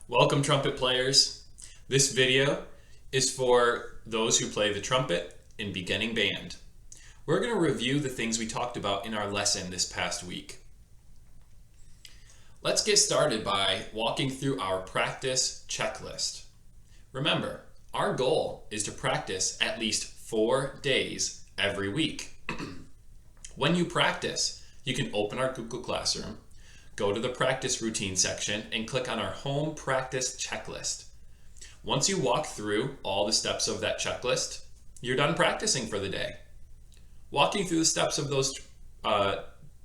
Welcome, trumpet players. This video is for those who play the trumpet in beginning band. We're going to review the things we talked about in our lesson this past week. Let's get started by walking through our practice checklist. Remember, our goal is to practice at least 4 days every week. When you practice, you can open our Google Classroom, go to the practice routine section and click on our home practice checklist. Once you walk through all the steps of that checklist, you're done practicing for the day. Walking through the steps of those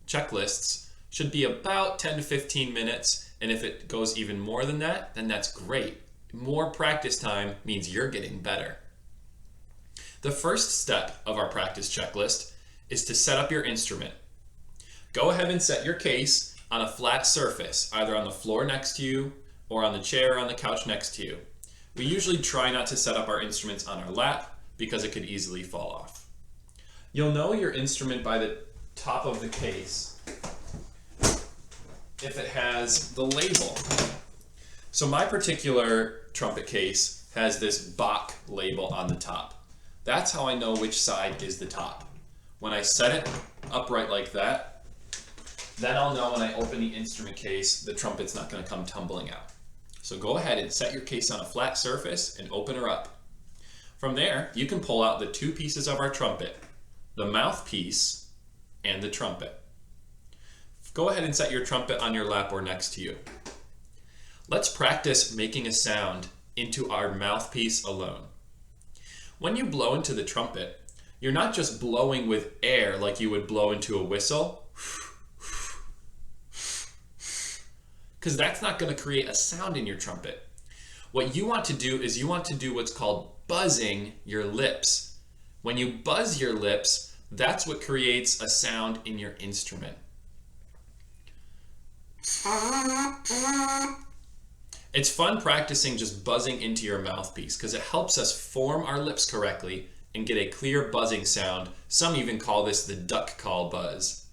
checklists should be about 10 to 15 minutes, and if it goes even more than that, then that's great. More practice time means you're getting better. The first step of our practice checklist is to set up your instrument. Go ahead and set your case on a flat surface, either on the floor next to you or on the chair or on the couch next to you. We usually try not to set up our instruments on our lap because it could easily fall off. You'll know your instrument by the top of the case if it has the label. So my particular trumpet case has this Bach label on the top. That's how I know which side is the top. When I set it upright like that, then I'll know when I open the instrument case, the trumpet's not going to come tumbling out. So go ahead and set your case on a flat surface and open her up. From there, you can pull out the two pieces of our trumpet, the mouthpiece and the trumpet. Go ahead and set your trumpet on your lap or next to you. Let's practice making a sound into our mouthpiece alone. When you blow into the trumpet, you're not just blowing with air like you would blow into a whistle, because that's not going to create a sound in your trumpet. What you want to do is you want to do what's called buzzing your lips. When you buzz your lips, that's what creates a sound in your instrument. It's fun practicing just buzzing into your mouthpiece because it helps us form our lips correctly and get a clear buzzing sound. Some even call this the duck call buzz.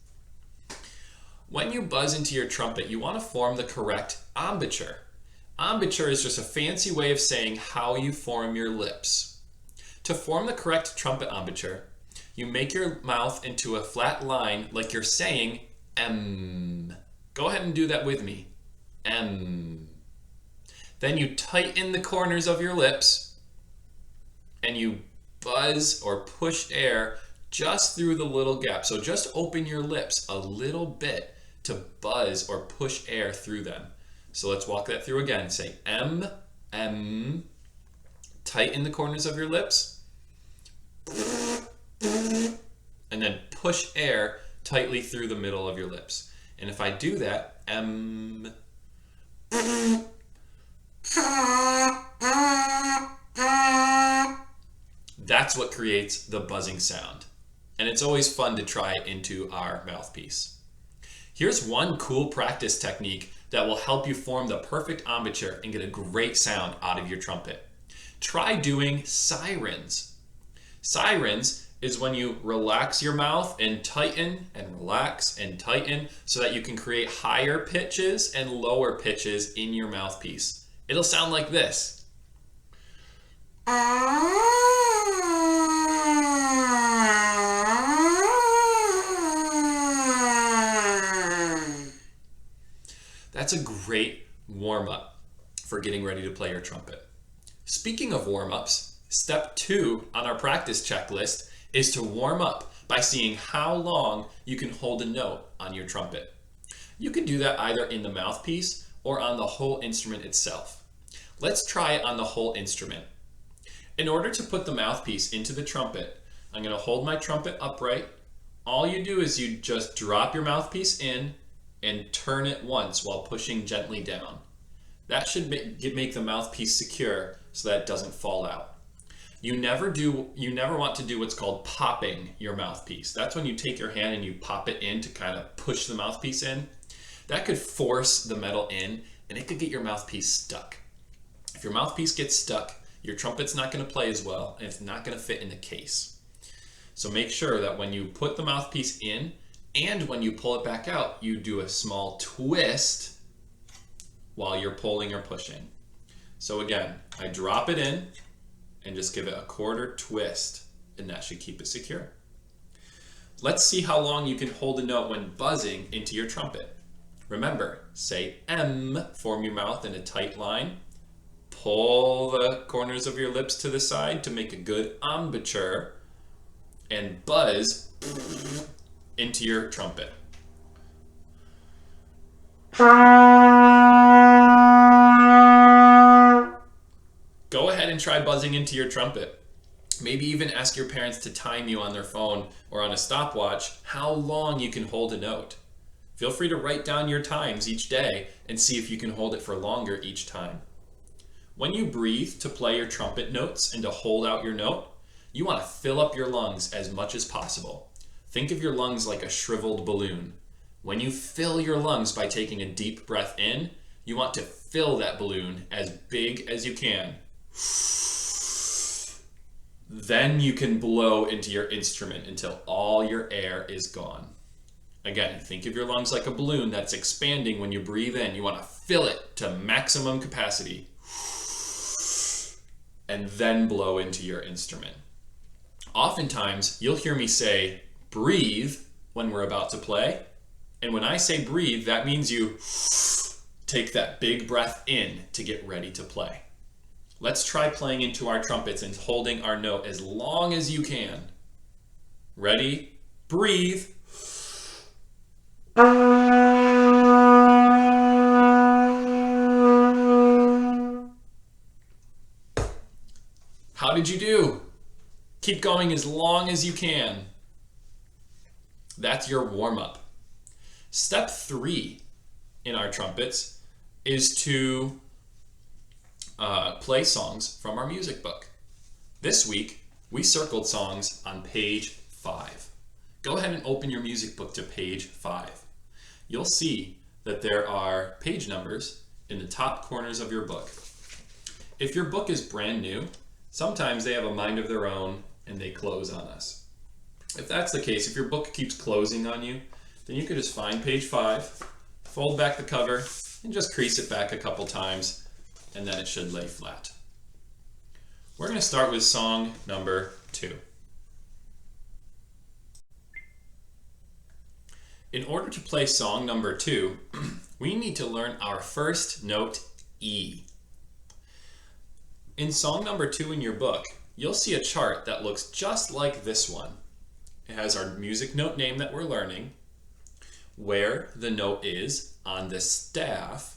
When you buzz into your trumpet, you want to form the correct embouchure. Embouchure is just a fancy way of saying how you form your lips. To form the correct trumpet embouchure, you make your mouth into a flat line like you're saying M. Go ahead and do that with me. M. Then you tighten the corners of your lips and you buzz or push air just through the little gap. So just open your lips a little bit to buzz or push air through them. So let's walk that through again. Say M, M. Tighten the corners of your lips. And then push air tightly through the middle of your lips. And if I do that, M. That's what creates the buzzing sound. And it's always fun to try it into our mouthpiece. Here's one cool practice technique that will help you form the perfect embouchure and get a great sound out of your trumpet. Try doing sirens. Sirens is when you relax your mouth and tighten and relax and tighten so that you can create higher pitches and lower pitches in your mouthpiece. It'll sound like this. That's a great warm-up for getting ready to play your trumpet. Speaking of warm-ups, step 2 on our practice checklist is to warm up by seeing how long you can hold a note on your trumpet. You can do that either in the mouthpiece or on the whole instrument itself. Let's try it on the whole instrument. In order to put the mouthpiece into the trumpet, I'm going to hold my trumpet upright. All you do is you just drop your mouthpiece in and turn it once while pushing gently down. That should make the mouthpiece secure so that it doesn't fall out. You never want to do what's called popping your mouthpiece. That's when you take your hand and you pop it in to kind of push the mouthpiece in. That could force the metal in and it could get your mouthpiece stuck. If your mouthpiece gets stuck, your trumpet's not going to play as well and it's not going to fit in the case. So make sure that when you put the mouthpiece in and when you pull it back out, you do a small twist while you're pulling or pushing. So again, I drop it in and just give it a quarter twist, and that should keep it secure. Let's see how long you can hold a note when buzzing into your trumpet. Remember, say M, form your mouth in a tight line, pull the corners of your lips to the side to make a good embouchure, and buzz into your trumpet. Go ahead and try buzzing into your trumpet. Maybe even ask your parents to time you on their phone or on a stopwatch how long you can hold a note. Feel free to write down your times each day and see if you can hold it for longer each time. When you breathe to play your trumpet notes and to hold out your note, you want to fill up your lungs as much as possible. Think of your lungs like a shriveled balloon. When you fill your lungs by taking a deep breath in, you want to fill that balloon as big as you can. Then you can blow into your instrument until all your air is gone. Again, think of your lungs like a balloon that's expanding when you breathe in. You want to fill it to maximum capacity and then blow into your instrument. Oftentimes, you'll hear me say, breathe, when we're about to play. And when I say breathe, that means you take that big breath in to get ready to play. Let's try playing into our trumpets and holding our note as long as you can. Ready? Breathe. How did you do? Keep going as long as you can. That's your warm-up. Step 3 in our trumpets is to play songs from our music book. This week, we circled songs on page 5. Go ahead and open your music book to page 5. You'll see that there are page numbers in the top corners of your book. If your book is brand new, sometimes they have a mind of their own and they close on us. If that's the case, if your book keeps closing on you, then you could just find page 5, fold back the cover, and just crease it back a couple times, and then it should lay flat. We're going to start with song number 2. In order to play song number 2, we need to learn our first note, E. In song number 2 in your book, you'll see a chart that looks just like this one. It has our music note name that we're learning, where the note is on the staff,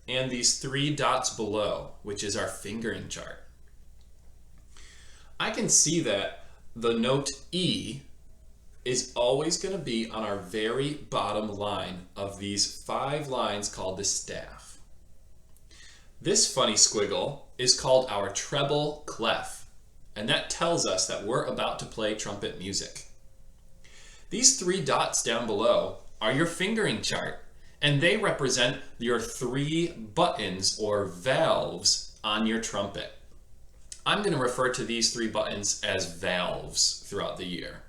and these 3 dots below, which is our fingering chart. I can see that the note E is always going to be on our very bottom line of these 5 lines called the staff. This funny squiggle is called our treble clef, and that tells us that we're about to play trumpet music. These 3 dots down below are your fingering chart, and they represent your 3 buttons or valves on your trumpet. I'm going to refer to these 3 buttons as valves throughout the year.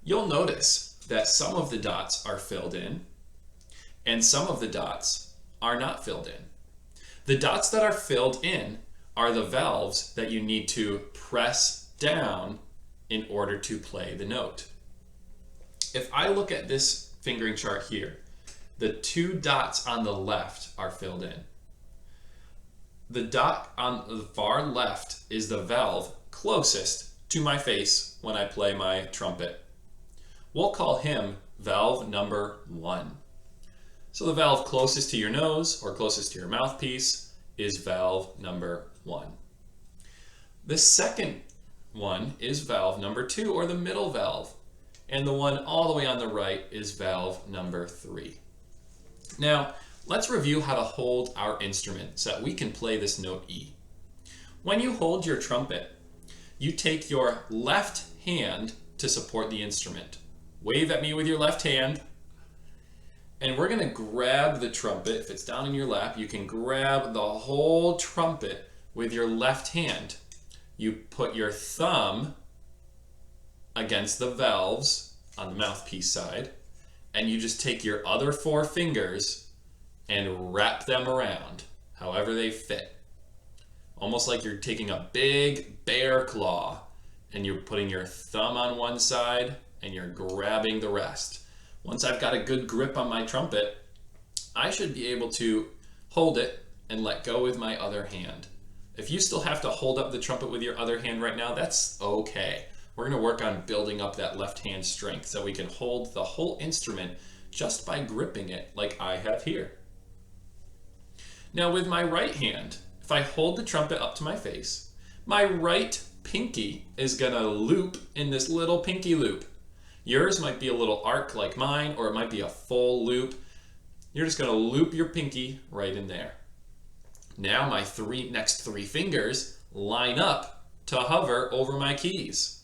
You'll notice that some of the dots are filled in and some of the dots are not filled in. The dots that are filled in are the valves that you need to press down in order to play the note. If I look at this fingering chart here, the 2 dots on the left are filled in. The dot on the far left is the valve closest to my face when I play my trumpet. We'll call him valve number 1. So the valve closest to your nose or closest to your mouthpiece is valve number 1. The second one is valve number 2, or the middle valve, and the one all the way on the right is valve number 3. Now, let's review how to hold our instrument so that we can play this note E. When you hold your trumpet, you take your left hand to support the instrument. Wave at me with your left hand, and we're going to grab the trumpet. If it's down in your lap, you can grab the whole trumpet with your left hand. You put your thumb against the valves on the mouthpiece side, and you just take your other 4 fingers and wrap them around however they fit. Almost like you're taking a big bear claw and you're putting your thumb on one side and you're grabbing the rest. Once I've got a good grip on my trumpet, I should be able to hold it and let go with my other hand. If you still have to hold up the trumpet with your other hand right now, that's okay. We're going to work on building up that left hand strength so we can hold the whole instrument just by gripping it like I have here. Now with my right hand, if I hold the trumpet up to my face, my right pinky is going to loop in this little pinky loop. Yours might be a little arc like mine, or it might be a full loop. You're just going to loop your pinky right in there. Now my next three fingers line up to hover over my keys.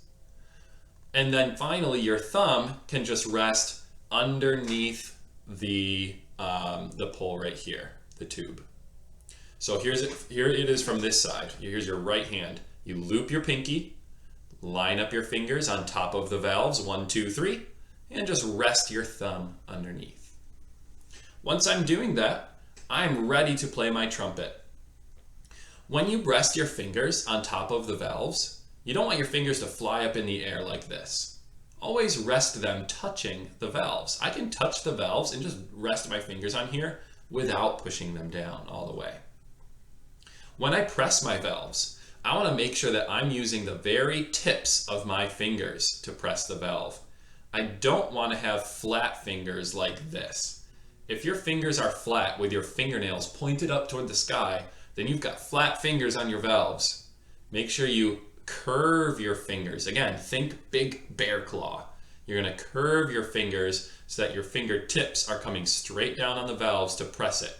And then finally your thumb can just rest underneath the pull right here, the tube. So here it is from this side. Here's your right hand. You loop your pinky, line up your fingers on top of the valves, 1, 2, 3, and just rest your thumb underneath. Once I'm doing that, I'm ready to play my trumpet. When you rest your fingers on top of the valves, you don't want your fingers to fly up in the air like this. Always rest them touching the valves. I can touch the valves and just rest my fingers on here without pushing them down all the way. When I press my valves, I want to make sure that I'm using the very tips of my fingers to press the valve. I don't want to have flat fingers like this. If your fingers are flat with your fingernails pointed up toward the sky, then you've got flat fingers on your valves. Make sure you curve your fingers. Again, think big bear claw. You're going to curve your fingers so that your fingertips are coming straight down on the valves to press it.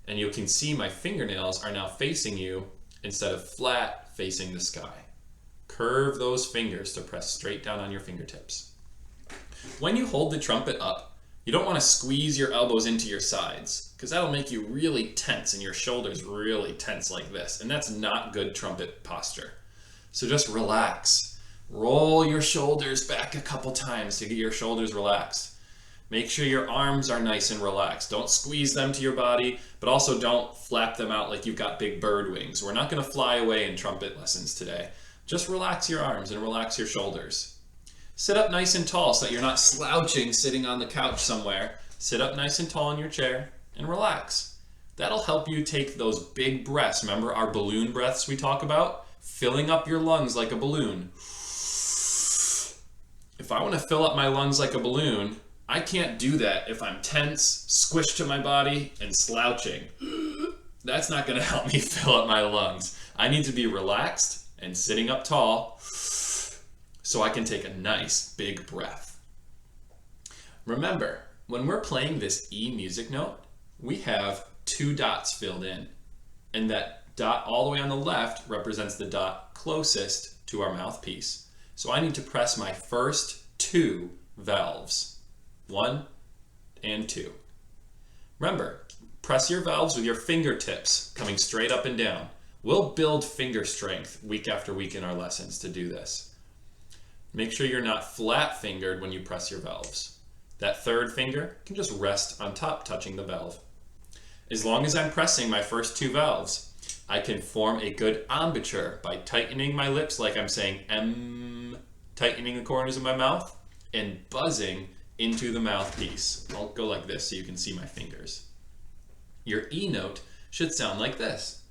And you can see my fingernails are now facing you instead of flat facing the sky. Curve those fingers to press straight down on your fingertips. When you hold the trumpet up, you don't want to squeeze your elbows into your sides because that'll make you really tense and your shoulders really tense like this. And that's not good trumpet posture. So just relax. Roll your shoulders back a couple times to get your shoulders relaxed. Make sure your arms are nice and relaxed. Don't squeeze them to your body, but also don't flap them out like you've got big bird wings. We're not going to fly away in trumpet lessons today. Just relax your arms and relax your shoulders. Sit up nice and tall so that you're not slouching sitting on the couch somewhere. Sit up nice and tall in your chair and relax. That'll help you take those big breaths. Remember our balloon breaths we talk about? Filling up your lungs like a balloon. If I want to fill up my lungs like a balloon, I can't do that if I'm tense, squished to my body, and slouching. That's not going to help me fill up my lungs. I need to be relaxed and sitting up tall so I can take a nice big breath. Remember, when we're playing this E music note, we have 2 dots filled in. And that dot all the way on the left represents the dot closest to our mouthpiece. So I need to press my first 2 valves. 1 and 2. Remember, press your valves with your fingertips coming straight up and down. We'll build finger strength week after week in our lessons to do this. Make sure you're not flat fingered when you press your valves. That third finger can just rest on top, touching the valve. As long as I'm pressing my first 2 valves, I can form a good embouchure by tightening my lips like I'm saying M, tightening the corners of my mouth, and buzzing into the mouthpiece. I'll go like this so you can see my fingers. Your E note should sound like this.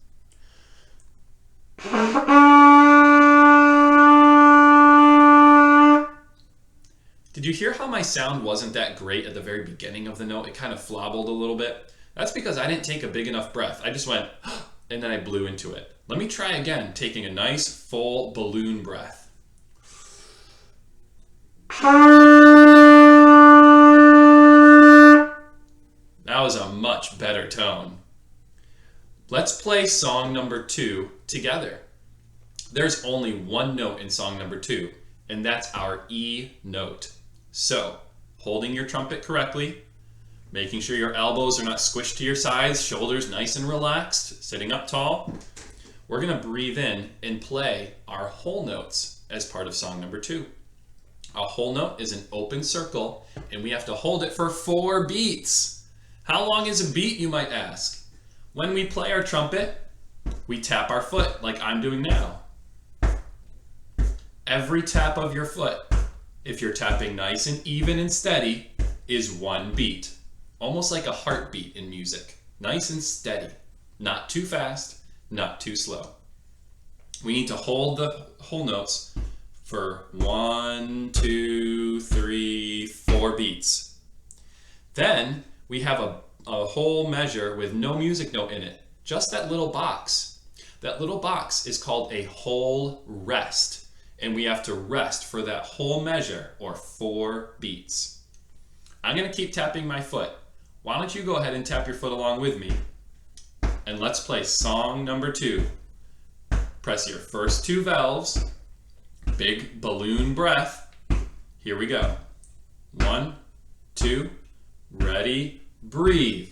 Did you hear how my sound wasn't that great at the very beginning of the note? It kind of flobbled a little bit. That's because I didn't take a big enough breath. I just went, and then I blew into it. Let me try again, taking a nice full balloon breath. That was a much better tone. Let's play song number 2 together. There's only one note in song number 2, and that's our E note. So, holding your trumpet correctly, making sure your elbows are not squished to your sides, shoulders nice and relaxed, sitting up tall. We're going to breathe in and play our whole notes as part of song number 2. A whole note is an open circle, and we have to hold it for 4 beats. How long is a beat, you might ask? When we play our trumpet, we tap our foot like I'm doing now. Every tap of your foot, if you're tapping nice and even and steady, is one beat. Almost like a heartbeat in music. Nice and steady. Not too fast, not too slow. We need to hold the whole notes for 1, 2, 3, 4 beats. Then we have a whole measure with no music note in it. Just that little box. That little box is called a whole rest. And we have to rest for that whole measure, or 4 beats. I'm going to keep tapping my foot. Why don't you go ahead and tap your foot along with me? And let's play song number 2. Press your first 2 valves. Big balloon breath. Here we go. 1, 2, ready, breathe.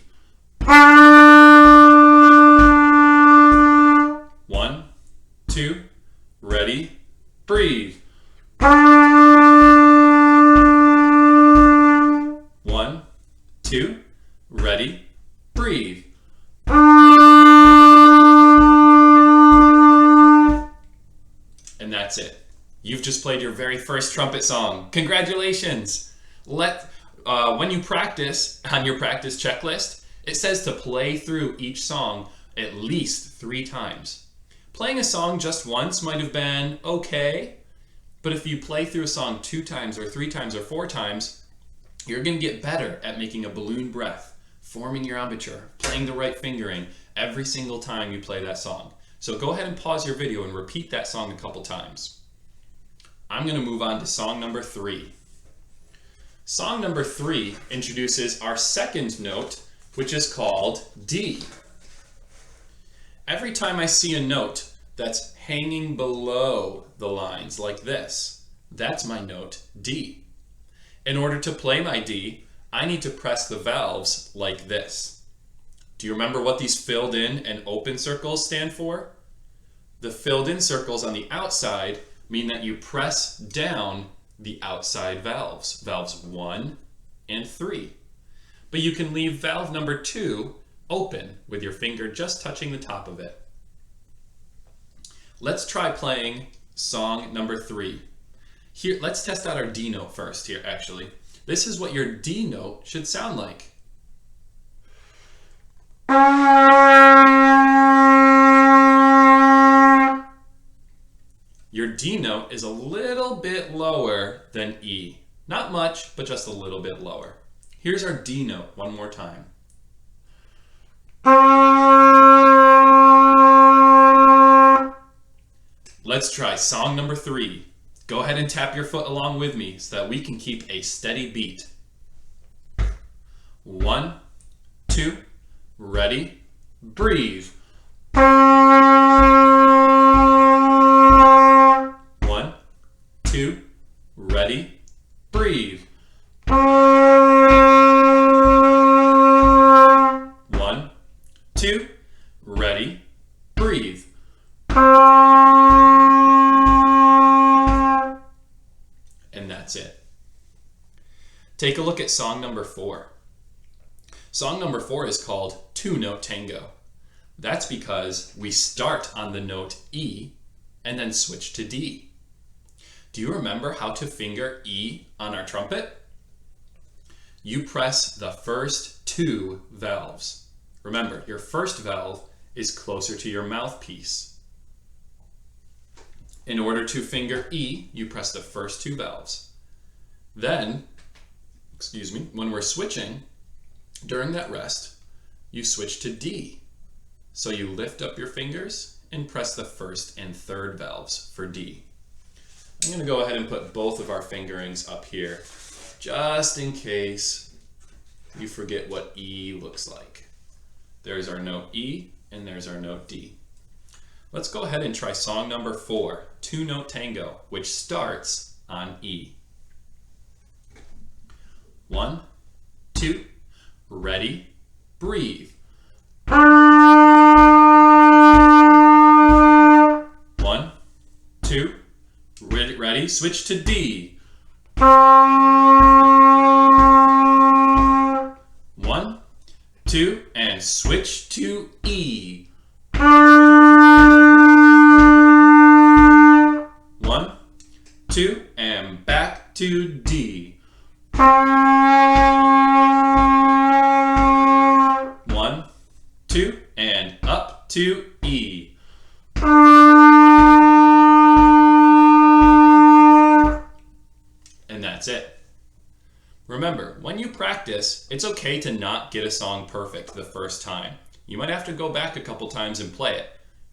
1, 2, ready, breathe. 1, 2, ready, breathe. And that's it. You've just played your very first trumpet song. Congratulations! When you practice on your practice checklist, it says to play through each song at least 3 times. Playing a song just once might have been okay, but if you play through a song 2 times or 3 times or 4 times, you're going to get better at making a balloon breath, forming your embouchure, playing the right fingering every single time you play that song. So go ahead and pause your video and repeat that song a couple times. I'm going to move on to song number 3. Song number 3 introduces our second note, which is called D. Every time I see a note that's hanging below the lines like this, that's my note D. In order to play my D, I need to press the valves like this. Do you remember what these filled in and open circles stand for? The filled in circles on the outside mean that you press down the outside valves, valves 1 and 3. But you can leave valve number 2 open with your finger just touching the top of it. Let's try playing song number 3. Here, let's test out our D note first here, actually. This is what your D note should sound like. Your D note is a little bit lower than E. Not much, but just a little bit lower. Here's our D note one more time. Let's try song number 3. Go ahead and tap your foot along with me so that we can keep a steady beat. 1, 2, ready, breathe. 1, 2, ready, breathe. 1, 2, ready, breathe. And that's it. Take a look at song number 4. Song number 4 is called 2-Note Tango. That's because we start on the note E and then switch to D. Do you remember how to finger E on our trumpet? You press the first 2 valves. Remember, your first valve is closer to your mouthpiece. In order to finger E, you press the first 2 valves. Then, when we're switching, during that rest, you switch to D. So you lift up your fingers and press the first and third valves for D. I'm going to go ahead and put both of our fingerings up here, just in case you forget what E looks like. There's our note E, and there's our note D. Let's go ahead and try song number 4, 2-Note Tango, which starts on E. 1, 2, ready, breathe. 1, 2, ready, switch to D. 1, and back to D. 1, 2, and up to E. And that's it. Remember, when you practice, it's okay to not get a song perfect the first time. You might have to go back a couple times and play it.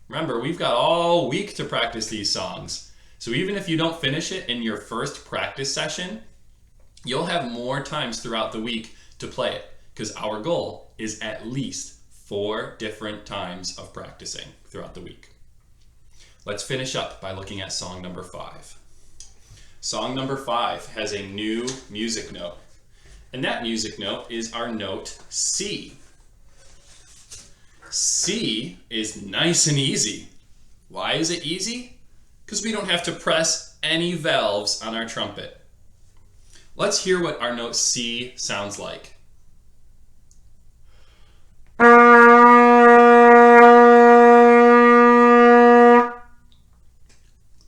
Remember, we've got all week to practice these songs. So even if you don't finish it in your first practice session, you'll have more times throughout the week to play it, because our goal is at least 4 different times of practicing throughout the week. Let's finish up by looking at song number 5. Song number 5 has a new music note, and that music note is our note C. C is nice and easy. Why is it easy? Because we don't have to press any valves on our trumpet. Let's hear what our note C sounds like.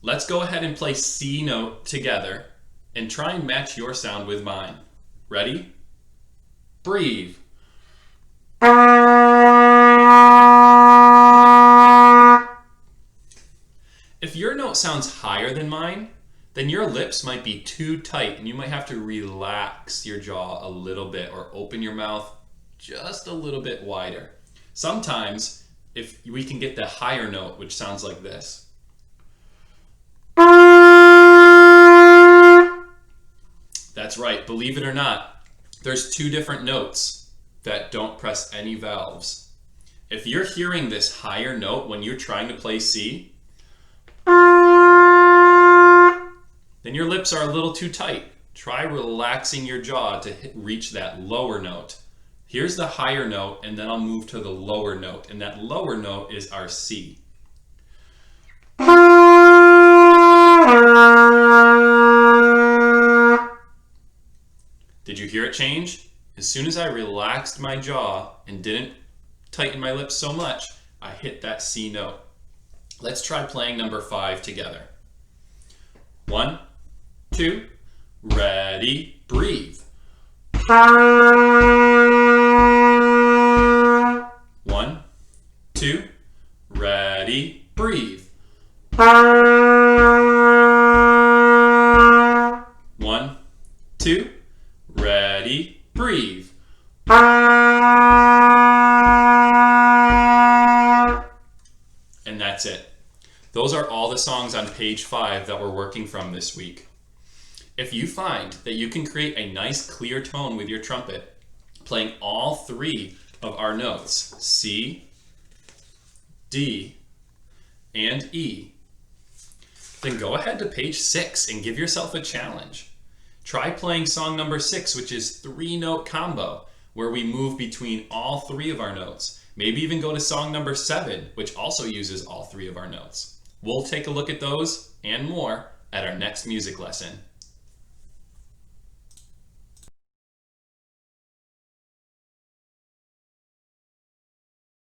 Let's go ahead and play C note together and try and match your sound with mine. Ready? Breathe. If your note sounds higher than mine, then your lips might be too tight and you might have to relax your jaw a little bit or open your mouth just a little bit wider. Sometimes, if we can get the higher note, which sounds like this. That's right, believe it or not, there's 2 different notes that don't press any valves. If you're hearing this higher note when you're trying to play C, then your lips are a little too tight. Try relaxing your jaw to reach that lower note. Here's the higher note, and then I'll move to the lower note, and that lower note is our C. Did you hear it change? As soon as I relaxed my jaw and didn't tighten my lips so much, I hit that C note. Let's try playing number 5 together. 1, 2, ready, breathe. 1, 2, ready, breathe. 1, 2, ready, breathe. And that's it. Those are all the songs on page 5 that we're working from this week. If you find that you can create a nice clear tone with your trumpet, playing all 3 of our notes, C, D, and E, then go ahead to page 6 and give yourself a challenge. Try playing song number 6, which is 3-note combo, where we move between all 3 of our notes. Maybe even go to song number 7, which also uses all 3 of our notes. We'll take a look at those and more at our next music lesson.